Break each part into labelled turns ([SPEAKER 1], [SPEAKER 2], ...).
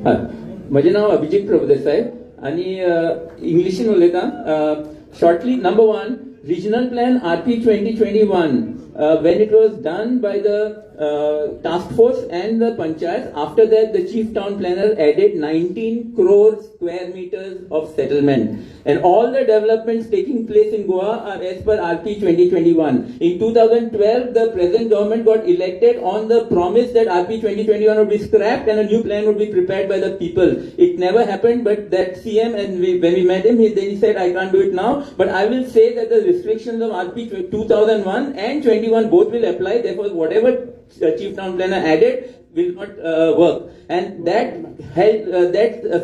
[SPEAKER 1] हा, म्हजें नाव अभिजित प्रभुदेसाय आणि इंग्लिशीन उलयतां. Shortly, number 1, regional plan RP 2021, when it was done by the task force and the panchayat, after that the chief town planner added 19 crore square meters of settlement, and all the developments taking place in Goa are as per RP 2021. In 2012 the present government got elected on the promise that RP 2021 would be scrapped and a new plan would be prepared by the people. It never happened, but that CM, and when we met him, he said, I can't do it now, but I will say that the restrictions of RP 2001 and 21 both will apply. Therefore, whatever chief town planner added will not work, and that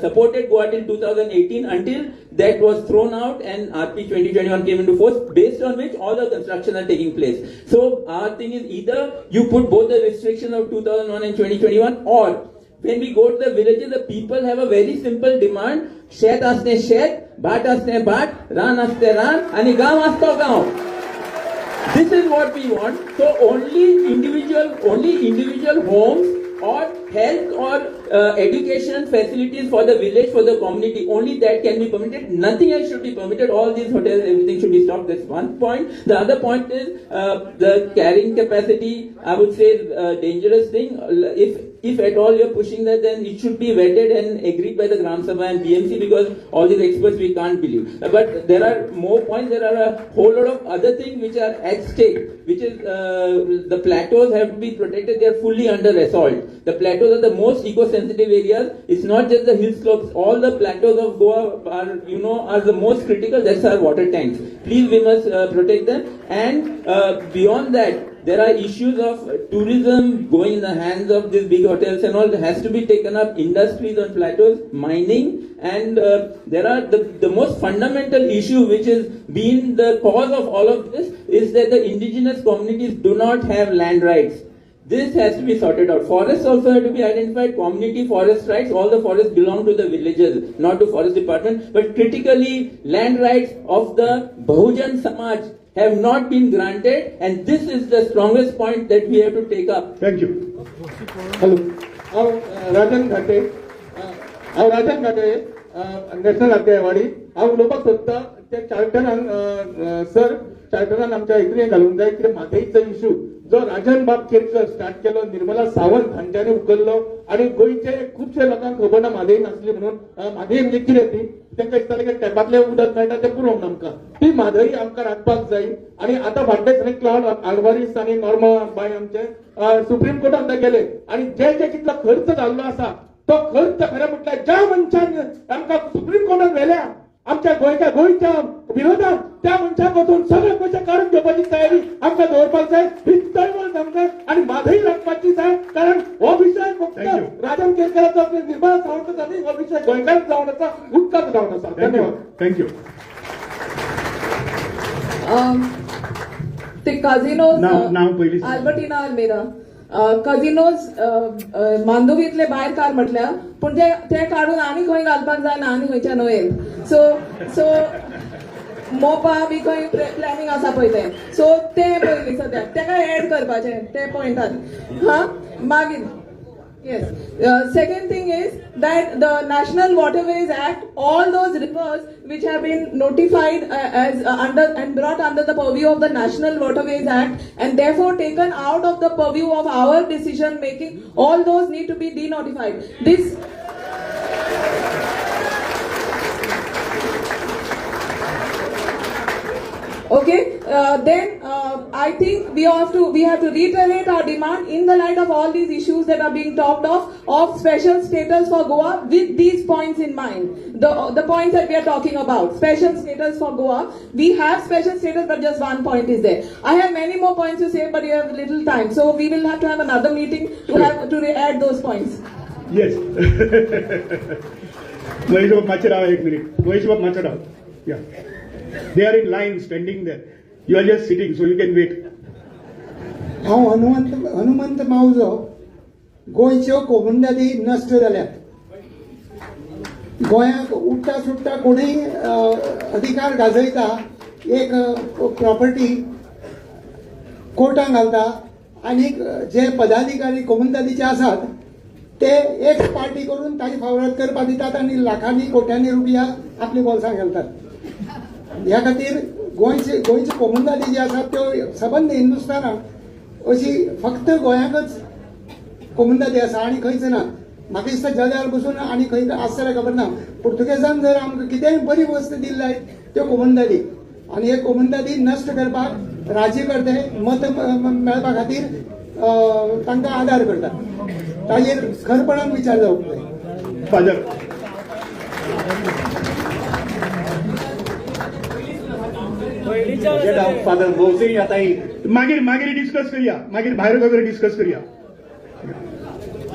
[SPEAKER 1] supported Goa till 2018 until that was thrown out and RP 2021 came into force, based on which all the construction are taking place. So our thing is, either you put both the restrictions of 2001 and 2021, or when we go to the villages, the people have a very simple demand: शेत असणे शेत, भाट असणे भाट, रान असणे रान, आणि गाव असतो गाव. This is what we want. So only individual homes or health or education facilities for the village, for the community, only that can be permitted. Nothing else should be permitted. All these hotels, everything should be stopped. That's one point. The other point is the carrying capacity. I would say dangerous thing. If at all you're pushing that, then it should be vetted and agreed by the Gram Sabha and BMC, because all these experts we can't believe. But there are more points. There are a whole lot of other things which are at stake, which is the plateaus have to be protected. They are fully under assault. The plateaus are the most eco-sensitive areas. It's not just the hill slopes. All the plateaus of Goa are the most critical. That's our water tanks. Please, we must protect them. And beyond that, there are issues of tourism going in the hands of these big hotels and all. That has to be taken up. Industries on plateaus, mining, and there are the most fundamental issue, which is been the cause of all of this, is that the indigenous communities do not have land rights. This has to be sorted out. Forests also have to be identified. Community forest rights. All the forests belong to the villages, not to forest department. But critically, land rights of the Bahujan Samaj have not been granted, and this is the strongest point that we have to take up.
[SPEAKER 2] Thank you. Hello. राजन घाटे. राजन घाटे national अध्ययवाडी. हांव उलोवपाक सोदता ते चार्टरान sir चार्टरान आमच्या इकडे घालूंक जाय कितें म्हादईचो इश्यू जो राजन बाब केरकर स्टार्ट केलो, निर्मला सावंत हांच्यानी उखल्लो, आणि गोंयचे खुबशे लोकांक खबर ना म्हादई नासली म्हणून. म्हादई म्हणजे कितें ती, तांकां दिसतालें की टॅपातलें उदक मेळटा तें पुरोवंक आमकां. ती म्हादई आमकां राखपाक जाय. आणि आता फाटले दिसांनी क्लाउड आल्वारीस आणि नॉर्मा बाय आमचे सुप्रीम कोर्टांत गेले, आणि जे कितलो खर्च जाल्लो आसा तो खर्च खरें म्हटल्यार ज्या मनशान आमकां सुप्रीम कोर्टात व्हेल्या आमच्या गोंयच्या विरोधात, त्या मनशाक वचून सगळे पयशे काडून घेवपाची तयारी आमकां दवरपाक जाय. ही चळवळ जावंक आणि म्हादई राखपाची जाय. कारण हो विषय फक्त राजन केरकराचो, निर्मला सावंताचो न्ही, हो विषय गोंयकारांक जावन आसा, उदकाक जावन आसा. धन्यवाद. थँक्यू.
[SPEAKER 3] ते काझिनोज
[SPEAKER 2] पयलीं
[SPEAKER 3] आल्बर्टिना अल्मेदा कझिनोज मांदोवीतले भायर काड म्हटल्यार, पूण ते काडून आनी खंय घालपाक जायना, आनी खंयच्या न्हंयेन. सो मोपा बी खंय प्लॅनिंग आसा पळय तें, सो तें पयलीं सद्याक तेका एड करपाचें ते पॉयंटान. मागीर yes. Second thing is that the National Waterways Act, all those rivers which have been notified as under and brought under the purview of the National Waterways Act, and therefore taken out of the purview of our decision making, all those need to be denotified. This okay, then I think we have to reiterate our demand in the light of all these issues that are being talked of special status for Goa, with these points in mind. The points that we are talking about, special status for Goa. We have special status, but just one point is there. I have many more points to say, but you have little time, so we will have to have another meeting to add those points.
[SPEAKER 2] Yes. Mahesh Babu Macharav, 1 minute. Mahesh Babu Macharav. Yeah. They are in line, standing there. You are just sitting, so you can wait.
[SPEAKER 4] हांव हनुमंत मावजो. गोंयच्यो कोमुंदरी नश्ट जाल्यात. गोंयाक उठता सुट्टा कोणीय अधिकार गाजयता, एक property कोर्टान घालता, आनी जे पदाधिकारी कोमुंदरीचे आसात ते एक पार्टी करून ताजी फावरात करपा दितात आनी लाखांनी कोट्यांनी रुपया आपली बोल्सां घालतात. ह्या खातीर गोंयच्यो कोमुनदादी ज्यो आसात त्यो सबंद हिंदुस्थानाक अशी फक्त गोंयाकच कोमुनदादी आसा आनी खंयच ना. म्हाका दिसता जगार बसून आनी खंय आसतलें खबर ना. पुर्तुगेजान जर आमकां कितेंय बरी वस्त दिली जायत त्यो कोमुनदादी, आनी हे कोमुनदादी नश्ट करपाक राज्यकर्ते मत मेळपा खातीर तांकां आदार करतात. ताजेर खरपणान विचार जावंक जाय.
[SPEAKER 2] फादर
[SPEAKER 5] फादर मोवसिंग आता
[SPEAKER 2] मागीर मागीर डिस्कस करया, मागीर भायर वगैरे डिस्कस करया.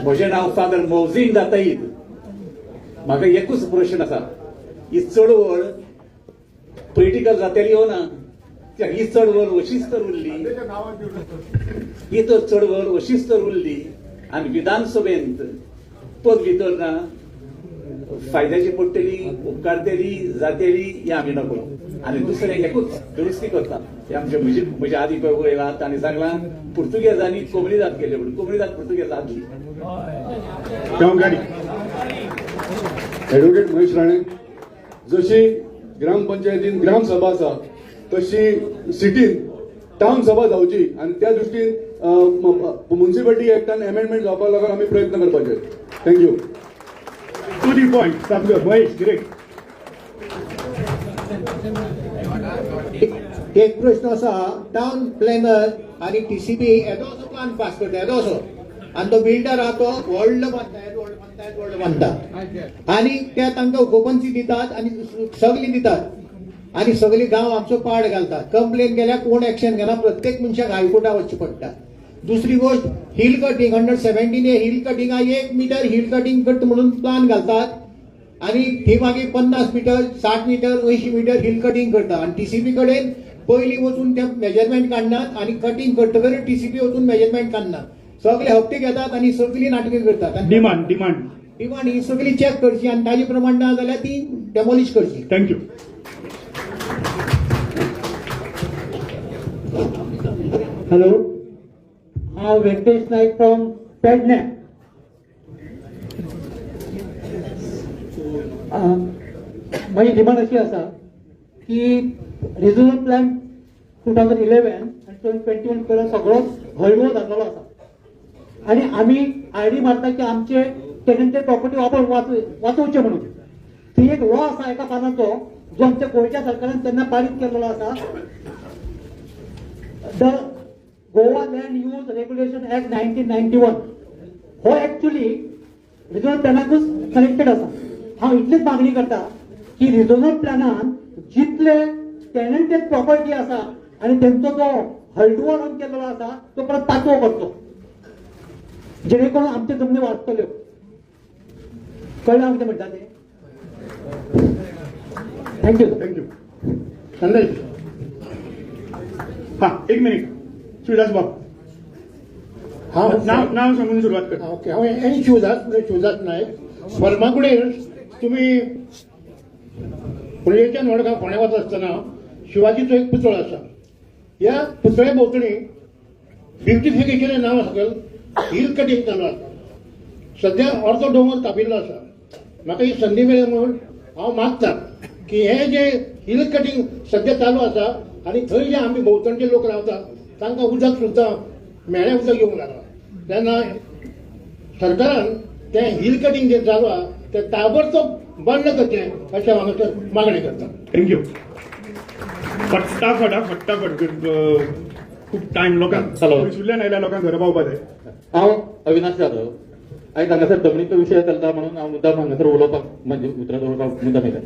[SPEAKER 5] म्हजें नांव फादर मोवसिंग जाताईद. म्हाका एकूच प्रश्न आसा, ही चळवळ पॉलिटिकल जातली हो ना, ही चळवळ अशीच तर उरली, ही तर चळवळ अशीच तर उरली आनी विधानसभेंत पद भितर ना फायद्याची पडटली, उपकारतेली, जातेली हे आमी नको. आनी दुसरें एकूच दुरुस्ती करता, हे आमचे म्हजे आदी पळय वयलात तांणी सांगलां पुर्तुगेजांनी कोमनिदाद केले म्हणून. कोमनिदाद पुर्तुगेज आदली.
[SPEAKER 6] ॲडव्होकेट महेश राणे, जशी ग्रामपंचायतीन ग्रामसभा आसा तशी सिटीन टाउन सभा जावची आनी त्या दृश्टीन म्युनिसिपालिटी एक्टान अमेंडमेंट जावपाक लागून आमी प्रयत्न करपाचे. थँक्यू.
[SPEAKER 2] टू दी पॉयंट सामको महेश ग्रेट.
[SPEAKER 7] एक प्रश्न असा, टाउन प्लॅनर आणि टीसीबी येदो असो प्लान पास करता येदो असो, आणि तो बिल्डर आहा तो व्हडलो बांदता आणि ते तांकां ओकुपन्सी दितात आणि सगळी दितात आणि सगळी गांव आमचो पाड घालतात. कंप्लेन केल्यार कोण एक्शन घेना, प्रत्येक मनशाक हायकोर्टाक वचचें पडटा. दुसरी गोष्ट, हिल कटिंग 117 हिल कटिंगा 1 मीटर हिल कटिंग कट म्हणून प्लान घालतात आणि थी मागीर 50 metre 60 metre 80 metre hill cutting करता. आणि टीसीबी कडेन पयलीं वचून ते मेजरमेंट काडनात आणि कटिंग करतकर टीसीबी वचून मेजरमेंट काडनात. सगळे हप्ते घेतात आणि सगळी नाटकां करतात.
[SPEAKER 2] डिमांड
[SPEAKER 7] ही सगळी चॅक करची आणि ताजे प्रमाण ना जाल्यार ती डेमोलिश करची.
[SPEAKER 2] थँक्यू.
[SPEAKER 8] हॅलो, हांव वेंकटेश नायक फ्रॉम पेडणे. माझी डिमांड अशी आसा की रिजनल प्लॅन 2011 आणि 2021 पर्यंत सगळो हळवो जाल्लो आसा आणि आम्ही आयडी मारता की आमचे टेनंटेड प्रॉपर्टी वाचोवचे म्हणून. ती एक लॉ आसा एका पानाचो जो आमच्या गोंयच्या सरकारान तेन्ना पारीत केलेलो आसा, the Goa land use regulation act 1991. हो ऍक्च्युली रिजनल प्लॅनाकूच कनेक्टेड आसा. हांव इतलीच मागणी करता की रिजनल प्लॅनान जितले टेनंटेड प्रॉपर्टी आसा आणि त्यांचो जो हळडुवो रंग केलेलो आसा तो परत ताचो करचो, जेणे करून आमचे जमनी वाचतल्यो. कळलं आमचे म्हणटा ते. थँक्यू.
[SPEAKER 2] थँक्यू. संदेश. हा, एक मिनिट. शिवदास बाब, नाव सांगून सुरुवात कर.
[SPEAKER 7] ओके, हांव एन शिवदास नायक, फर्मागुडेर. तुम्ही पुणेच्या नोडगांव फोंड्या वता आसतना शिवाजीचो एक पुतळो आसा. ह्या पुतळ्या भोंवतणी ब्युटिफिकेशन नांवा सकयल हिल कटिंग चालू आसा. सध्या अर्दो डोंगर तापिल्लो आसा. म्हाका ही संदी मेळ्ळी म्हणून हांव मागता की हे जे हिल कटिंग सध्या चालू आसा आणि थंय जे आमी भोंवतणचे लोक रावतात तांकां उदक सुद्दां मेळ्ळें उदक येवंक लागला. तेन्ना सरकारान तें हिल कटिंग जे चालू आहा ते ताबडतोब बंद करचें अशें हांगासर मागणी करता.
[SPEAKER 2] थँक्यू. फटाफट खूप टायम लोकांक सुल्ल्यान आयल्या लोकांक घरा पावपा जाय.
[SPEAKER 9] हांव अविनाश जाधव. आयज हांगासर जमनीचो विशय चलता म्हणून हांव मुद्दाम हांगासर उलोवपाक म्हणजे उतरां दवरपाक मुद्दाम येयला.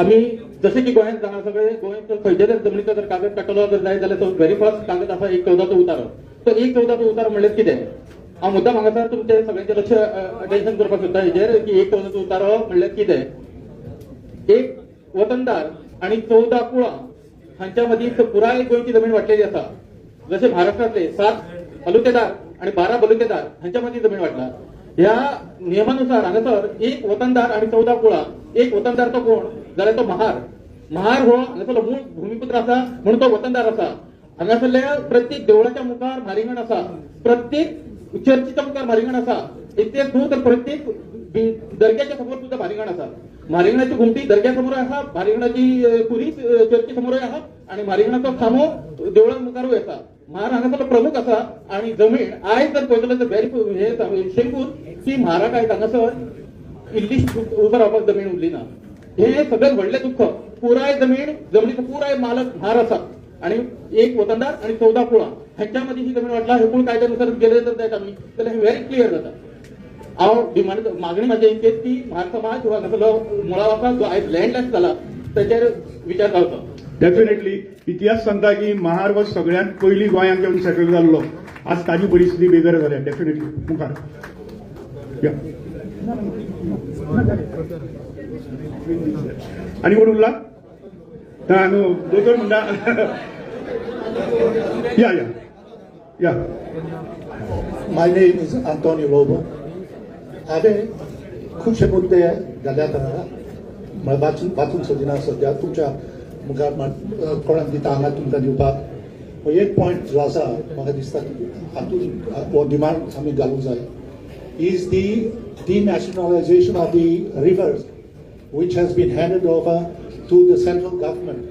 [SPEAKER 9] आमी जशें की गोंयांत जाणा सगळे गोंयांत खंयच्या जर जमनीचो जर कागद काडटलो जर जाय जाल्यार तो व्हेरी फर्स्ट कागद आसा 1/14 उतारो. तो 1/14 उतारो म्हणल्यार कितें? हांव मुद्दाम हांगासर तुमचे सगळ्यांचे लक्ष अटेन्शन करपाक सोदता हेजेर की 1/14 उतारो म्हणल्यार कितें. एक वतनदार आणि 14 कुळां हांच्या मदीं पुराय गोंयची जमीन वाटलेली आसा. जसे महाराष्ट्रातले 7 बलुतेदार आणि 12 बलुतेदार हांच्या मदीं जमीन वाटला. ह्या नियमानुसार हांगासर एक वतनदार आणि 14 कुळां. एक वतनदार तो कोण जाल्यार तो महार हो हांगासरलो मूळ भूमिपुत्र आसा म्हणून तो वतनदार आसा. हांगासरल्या प्रत्येक देवळाच्या मुखार मारिंगण आसा, प्रत्येक चर्चीच्या मुखार मारिंगण आसा, इतकेच न्हू तर प्रत्येक दर्ग्याच्या समोर सुद्धा भारीगण आसा. म्हारिगणाची घुमटी दर्ग्या समोर आहा, म्हारिगणाची कुरी चर्ची समोर आहा आणि म्हारिगणाचो खामो देवळा मुखारूय आसा. म्हार हांगासरलो प्रमुख आसा आणि जमीन आयज जर पळयतलो तर व्हेरी हे शेंगूर की म्हाराक आयज हांगासर इल्ली उबो रावपाक जमीन उरली ना. हे सगळ्यात व्हडलें दुःख. पुराय जमनीचो पुराय मालक म्हार आसा आणि एक वतनदार आणि 14 कुळां ह्याच्या मध्ये ही जमीन वाटला. हे कुळ कायद्यानुसार गेले जर जायत आमी जाल्यार हे व्हेरी क्लियर जाता. हांव डिमांड मागणी म्हाजी इतकेच की म्हार समाज हो हांगासरलो मुळावाका जो आयज लँडलेस जाला ताचेर विचार करचो.
[SPEAKER 6] डेफिनेटली इतिहास सांगता की महार हो सगळ्यात पयलीं गोंयांत येवन सेटल जाल्लो. आज ताजी परिस्थिती बेगर जाल्या. डेफिनेटली मुखार या. आनी कोण उरला? दोतोर म्हणटा या या या.
[SPEAKER 7] My name is Antonio Lobo. हांवें खुबशे मुद्दे घाल्यात हांगा वाचूंक सोदिना सद्या तुमच्या मुखार कोणाक दिता हांगा तुमकां दिवपाक. एक पॉयंट जो आसा म्हाका दिसता की हातून हो डिमांड आमी घालूंक जाय is the denationalization of the rivers which has been handed over to the central government.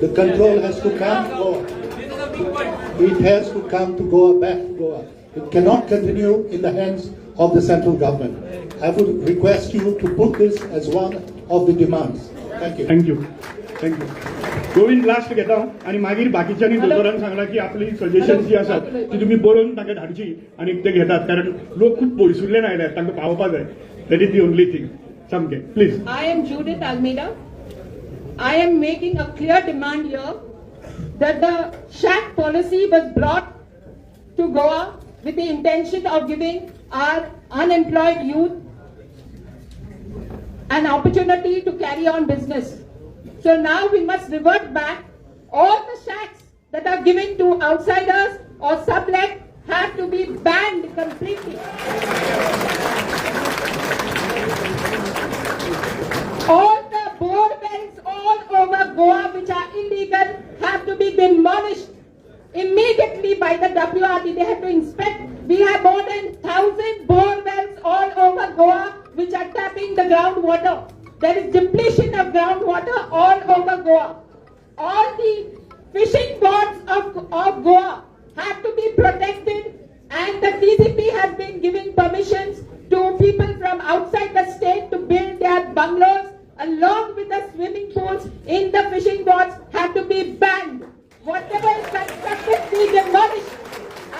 [SPEAKER 7] The control has to come to Goa. It has to come to Goa, back to Goa. It cannot continue in the hands of the central government. I would request you to put this as one of the demands. Thank you.
[SPEAKER 6] Thank you thank you. Govind last घेता आणि मागीर बाकीच्यांनी दोतोरांक सांगला की आपली suggestions जी आसात ती तुम्ही बरोवन तांकां धाडची आणि ते घेतात कारण लोक खूप पयसुल्ल्यान आयल्यात तांकां पावोवपा जाय. That is the only thing. सामकें please.
[SPEAKER 3] I am Judith Almeida. I am making a clear demand here that the shack policy was brought to Goa with the intention of giving our unemployed youth an opportunity to carry on business. So now we must revert back. All the shacks that are given to outsiders or sublet have to be banned completely. All the bore wells all over Goa which are illegal have to be demolished immediately by the WRD. They have to inspect. We have more than 1,000 bore wells all over Goa which are tapping the groundwater. There is depletion of groundwater all over Goa. All the fishing ponds of Goa have to be protected, and the TCP has been giving permissions to people from outside the state to build their bungalows along with the swimming pools in the fishing ponds have to be banned. Whatever is constructed be demolished.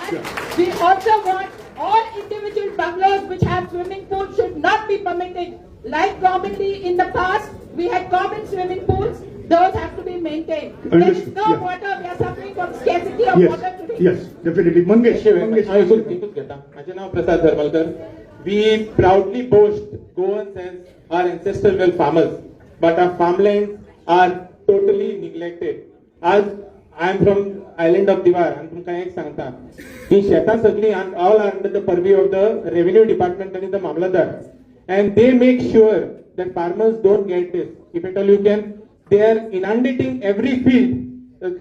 [SPEAKER 3] And we also want all individual bungalows which have swimming pools should not be permitted. Like commonly in the past, we had common swimming pools. Those have to be maintained. There is no water. We are suffering from scarcity of water today.
[SPEAKER 6] Yes, definitely. Mangesh.
[SPEAKER 9] एकूच घेता. माझे नाव प्रसाद धर्मलकर. We proudly boast Goans as our ancestral well farmers, but our farmlands are totally neglected. As I am from island of Diwar, and तुमकां एक सांगता की शेतां सगळीं all are under the purview of the revenue department and the mamladar, and they make sure that farmers don't get this. If at all you can, they are inundating every field.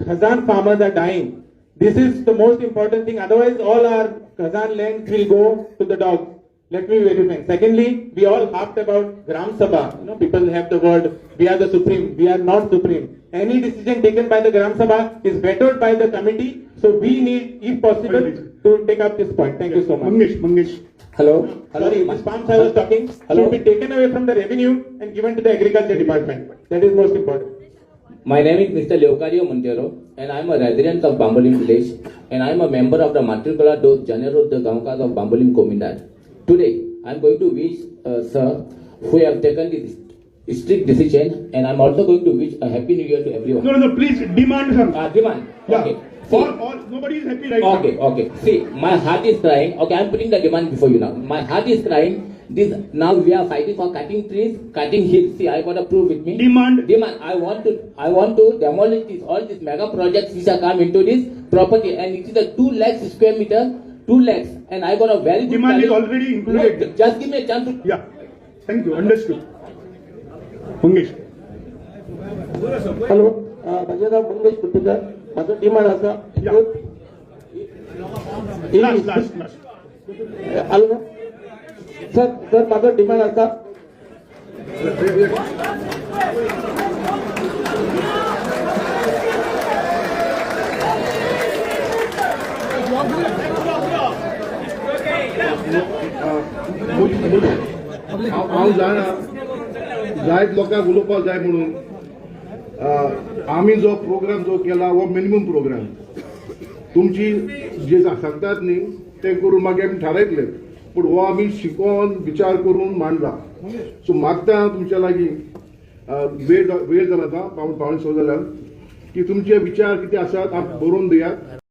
[SPEAKER 9] Khazan farmers are dying. This is the most important thing. Otherwise, all our Khazan lands will go to the dogs. Let me verify. Secondly, we all harped about Gram Sabha. People have the word, we are the supreme. We are not supreme. Any decision taken by the Gram Sabha is vetoed by the committee. So we need, if possible, to take up this point. Thank you so much.
[SPEAKER 6] Mangesh.
[SPEAKER 1] Hello.
[SPEAKER 9] Sorry, this farms I was talking should be taken away from the revenue and given to the agriculture department. That is most important.
[SPEAKER 1] My name is Mr. Leocadio Montero, and I am a resident of Bambolim village, and I am a member of the Matricula dos Janeros de Gaunkas of Bambolim Comunidad. Today, I am going to wish sir, who have taken this strict decision, and I am also going to wish a happy new year to everyone.
[SPEAKER 6] No, please demand some.
[SPEAKER 1] Demand.
[SPEAKER 6] Yeah.
[SPEAKER 1] Okay.
[SPEAKER 6] For all, nobody is happy right now.
[SPEAKER 1] Okay. See, my heart is crying. Okay, I am putting the demand before you now. My heart is crying. Now we are fighting for cutting trees, cutting hills. See, I got a proof with me.
[SPEAKER 6] Demand.
[SPEAKER 1] I want to demolish all these mega projects which are come into this property, and it is a 2 lakh square meter, 2 lakhs, and I got a very good.
[SPEAKER 6] Demand is already included.
[SPEAKER 1] No, just give me a chance to.
[SPEAKER 6] Yeah. Thank you. Understood. Mangesh.
[SPEAKER 8] Hello, माझे नाव मंगेश कुट्टेकर. माझं demand असा
[SPEAKER 6] Last.
[SPEAKER 8] Hello
[SPEAKER 2] sir माझं demand आसा
[SPEAKER 6] हांव जाणा जायत लोकांक उलोवपाक जाय म्हणून आमी जो प्रोग्राम जो केला हो मिनिमम प्रोग्राम तुमची जे सांगतात न्ही ते करून मागीर आमी थारायतले पूण हो आमी शिकोवन विचार करून मांडला सो मागता हांव तुमच्या लागीं वेळ जाला आतां पावणे 6 जाल्यार की तुमचे विचार कितें आसात बरोवन दियात.